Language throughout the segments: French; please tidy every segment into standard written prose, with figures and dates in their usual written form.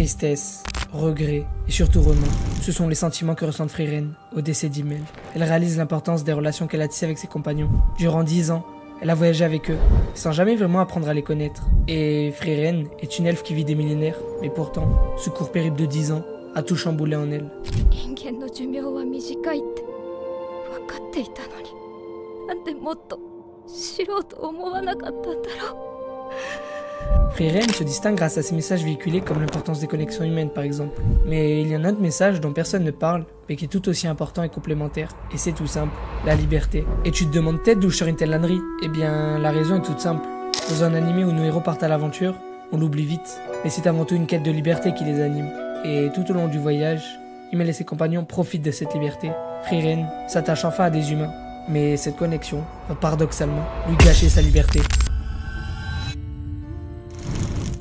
Tristesse, regret et surtout remords. Ce sont les sentiments que ressent Frieren au décès d'Himmel. Elle réalise l'importance des relations qu'elle a tissées avec ses compagnons. Durant 10 ans, elle a voyagé avec eux, sans jamais vraiment apprendre à les connaître. Et Frieren est une elfe qui vit des millénaires, mais pourtant, ce court périple de 10 ans a tout chamboulé en elle. Frieren se distingue grâce à ses messages véhiculés comme l'importance des connexions humaines par exemple. Mais il y a un autre message dont personne ne parle, mais qui est tout aussi important et complémentaire. Et c'est tout simple, la liberté. Et tu te demandes peut-être d'où sort une telle ânerie? Eh bien, la raison est toute simple. Dans un animé où nos héros partent à l'aventure, on l'oublie vite. Mais c'est avant tout une quête de liberté qui les anime. Et tout au long du voyage, Himmel et ses compagnons profitent de cette liberté. Frieren s'attache enfin à des humains. Mais cette connexion va paradoxalement lui gâcher sa liberté.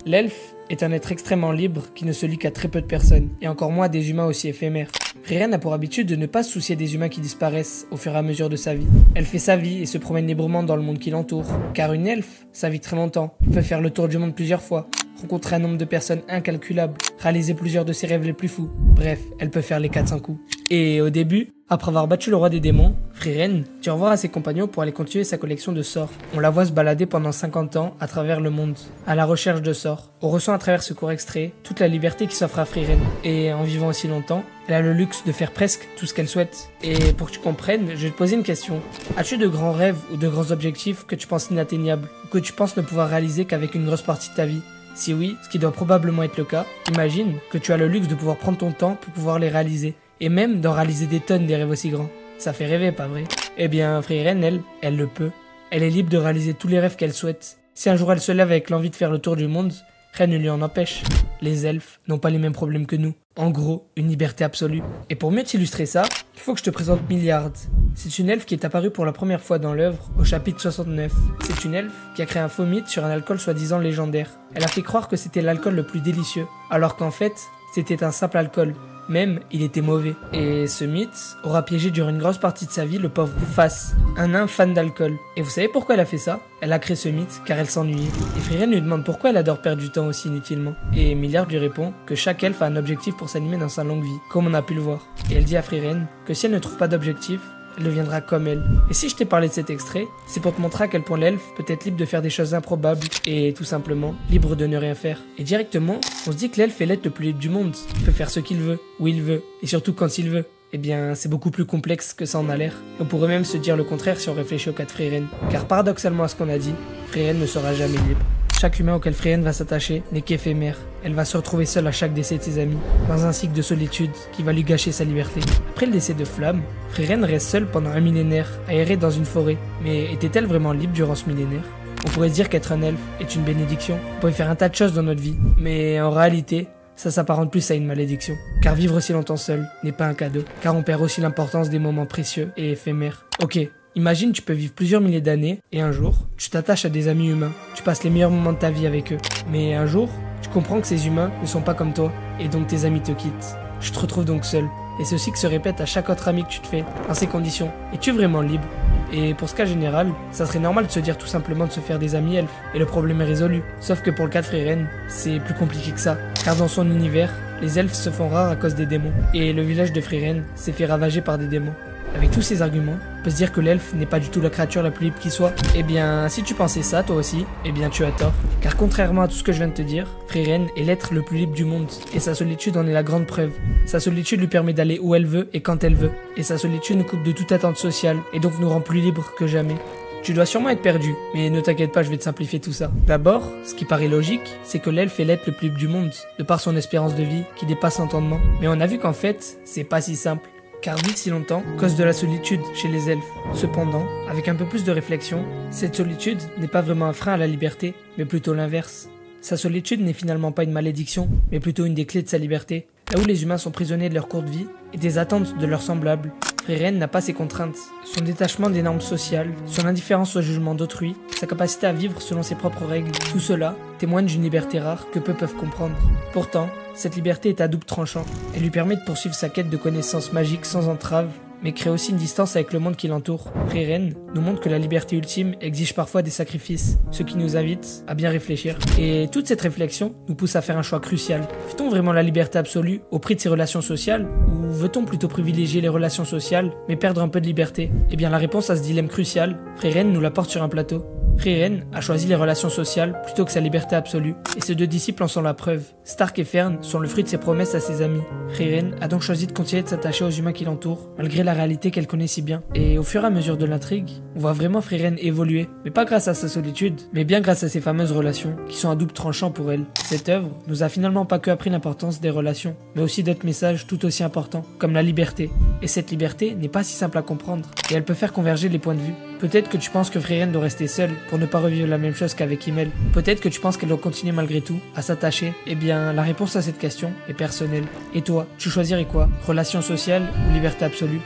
L'elfe est un être extrêmement libre qui ne se lie qu'à très peu de personnes, et encore moins à des humains aussi éphémères. Frieren a pour habitude de ne pas se soucier des humains qui disparaissent au fur et à mesure de sa vie. Elle fait sa vie et se promène librement dans le monde qui l'entoure, car une elfe, ça vit très longtemps, peut faire le tour du monde plusieurs fois, rencontrer un nombre de personnes incalculable, réaliser plusieurs de ses rêves les plus fous. Bref, elle peut faire les 400 coups. Et au début, après avoir battu le roi des démons, Frieren dit au revoir à ses compagnons pour aller continuer sa collection de sorts. On la voit se balader pendant 50 ans à travers le monde, à la recherche de sorts. On ressent à travers ce court extrait toute la liberté qui s'offre à Frieren. Et en vivant aussi longtemps, elle a le luxe de faire presque tout ce qu'elle souhaite. Et pour que tu comprennes, je vais te poser une question. As-tu de grands rêves ou de grands objectifs que tu penses inatteignables, ou que tu penses ne pouvoir réaliser qu'avec une grosse partie de ta vie? Si oui, ce qui doit probablement être le cas, imagine que tu as le luxe de pouvoir prendre ton temps pour pouvoir les réaliser. Et même d'en réaliser des tonnes des rêves aussi grands. Ça fait rêver, pas vrai? Eh bien, Frieren, elle le peut. Elle est libre de réaliser tous les rêves qu'elle souhaite. Si un jour elle se lève avec l'envie de faire le tour du monde, rien ne lui en empêche. Les elfes n'ont pas les mêmes problèmes que nous. En gros, une liberté absolue. Et pour mieux t'illustrer ça, il faut que je te présente Milliard. C'est une elfe qui est apparue pour la première fois dans l'œuvre, au chapitre 69. C'est une elfe qui a créé un faux mythe sur un alcool soi-disant légendaire. Elle a fait croire que c'était l'alcool le plus délicieux, alors qu'en fait, c'était un simple alcool. Même, il était mauvais. Et ce mythe aura piégé durant une grosse partie de sa vie le pauvre Fass, un nain fan d'alcool. Et vous savez pourquoi elle a fait ça? Elle a créé ce mythe car elle s'ennuyait. Et Frieren lui demande pourquoi elle adore perdre du temps aussi inutilement. Et Milliard lui répond que chaque elfe a un objectif pour s'animer dans sa longue vie, comme on a pu le voir. Et elle dit à Frieren que si elle ne trouve pas d'objectif, elle deviendra comme elle. Et si je t'ai parlé de cet extrait, c'est pour te montrer à quel point l'elfe peut être libre de faire des choses improbables et tout simplement libre de ne rien faire. Et directement, on se dit que l'elfe est l'être le plus libre du monde. Il peut faire ce qu'il veut, où il veut, et surtout quand il veut. Eh bien, c'est beaucoup plus complexe que ça en a l'air. Et on pourrait même se dire le contraire si on réfléchit au cas de Frieren. Car paradoxalement à ce qu'on a dit, Frieren ne sera jamais libre. Chaque humain auquel Frieren va s'attacher n'est qu'éphémère. Elle va se retrouver seule à chaque décès de ses amis, dans un cycle de solitude qui va lui gâcher sa liberté. Après le décès de Flamme, Frieren reste seule pendant un millénaire, à errer dans une forêt. Mais était-elle vraiment libre durant ce millénaire? On pourrait se dire qu'être un elfe est une bénédiction. On pourrait faire un tas de choses dans notre vie. Mais en réalité, ça s'apparente plus à une malédiction. Car vivre si longtemps seul n'est pas un cadeau. Car on perd aussi l'importance des moments précieux et éphémères. Ok. Imagine, tu peux vivre plusieurs milliers d'années et un jour, tu t'attaches à des amis humains. Tu passes les meilleurs moments de ta vie avec eux. Mais un jour, tu comprends que ces humains ne sont pas comme toi et donc tes amis te quittent. Tu te retrouves donc seul. Et ceci se répète à chaque autre ami que tu te fais. Dans ces conditions, es-tu vraiment libre? Et pour ce cas général, ça serait normal de se dire tout simplement de se faire des amis elfes. Et le problème est résolu. Sauf que pour le cas de Frieren, c'est plus compliqué que ça. Car dans son univers, les elfes se font rares à cause des démons. Et le village de Frieren s'est fait ravager par des démons. Avec tous ces arguments, on peut se dire que l'elfe n'est pas du tout la créature la plus libre qui soit. Eh bien, si tu pensais ça toi aussi, eh bien tu as tort. Car contrairement à tout ce que je viens de te dire, Frieren est l'être le plus libre du monde. Et sa solitude en est la grande preuve. Sa solitude lui permet d'aller où elle veut et quand elle veut. Et sa solitude nous coupe de toute attente sociale et donc nous rend plus libres que jamais. Tu dois sûrement être perdu, mais ne t'inquiète pas, je vais te simplifier tout ça. D'abord, ce qui paraît logique, c'est que l'elfe est l'être le plus libre du monde, de par son espérance de vie qui dépasse l'entendement. Mais on a vu qu'en fait, c'est pas si simple. Car vivre si longtemps cause de la solitude chez les elfes. Cependant, avec un peu plus de réflexion, cette solitude n'est pas vraiment un frein à la liberté, mais plutôt l'inverse. Sa solitude n'est finalement pas une malédiction, mais plutôt une des clés de sa liberté. Là où les humains sont prisonniers de leur courte vie et des attentes de leurs semblables, Frieren n'a pas ses contraintes. Son détachement des normes sociales, son indifférence au jugement d'autrui, sa capacité à vivre selon ses propres règles, tout cela témoigne d'une liberté rare que peu peuvent comprendre. Pourtant, cette liberté est à double tranchant. Elle lui permet de poursuivre sa quête de connaissances magiques sans entrave, mais crée aussi une distance avec le monde qui l'entoure. Frieren nous montre que la liberté ultime exige parfois des sacrifices, ce qui nous invite à bien réfléchir. Et toute cette réflexion nous pousse à faire un choix crucial. Veut-on vraiment la liberté absolue au prix de ses relations sociales, ou veut-on plutôt privilégier les relations sociales mais perdre un peu de liberté? Eh bien la réponse à ce dilemme crucial, Frieren nous l'apporte sur un plateau. Frieren a choisi les relations sociales plutôt que sa liberté absolue, et ses deux disciples en sont la preuve. Stark et Fern sont le fruit de ses promesses à ses amis. Frieren a donc choisi de continuer de s'attacher aux humains qui l'entourent, malgré la réalité qu'elle connaît si bien. Et au fur et à mesure de l'intrigue, on voit vraiment Frieren évoluer, mais pas grâce à sa solitude, mais bien grâce à ses fameuses relations, qui sont à double tranchant pour elle. Cette œuvre nous a finalement pas que appris l'importance des relations, mais aussi d'autres messages tout aussi importants, comme la liberté. Et cette liberté n'est pas si simple à comprendre, et elle peut faire converger les points de vue. Peut-être que tu penses que Frieren doit rester seule pour ne pas revivre la même chose qu'avec Himmel. Peut-être que tu penses qu'elle doit continuer malgré tout à s'attacher. Eh bien, la réponse à cette question est personnelle. Et toi, tu choisirais quoi? Relation sociale ou liberté absolue?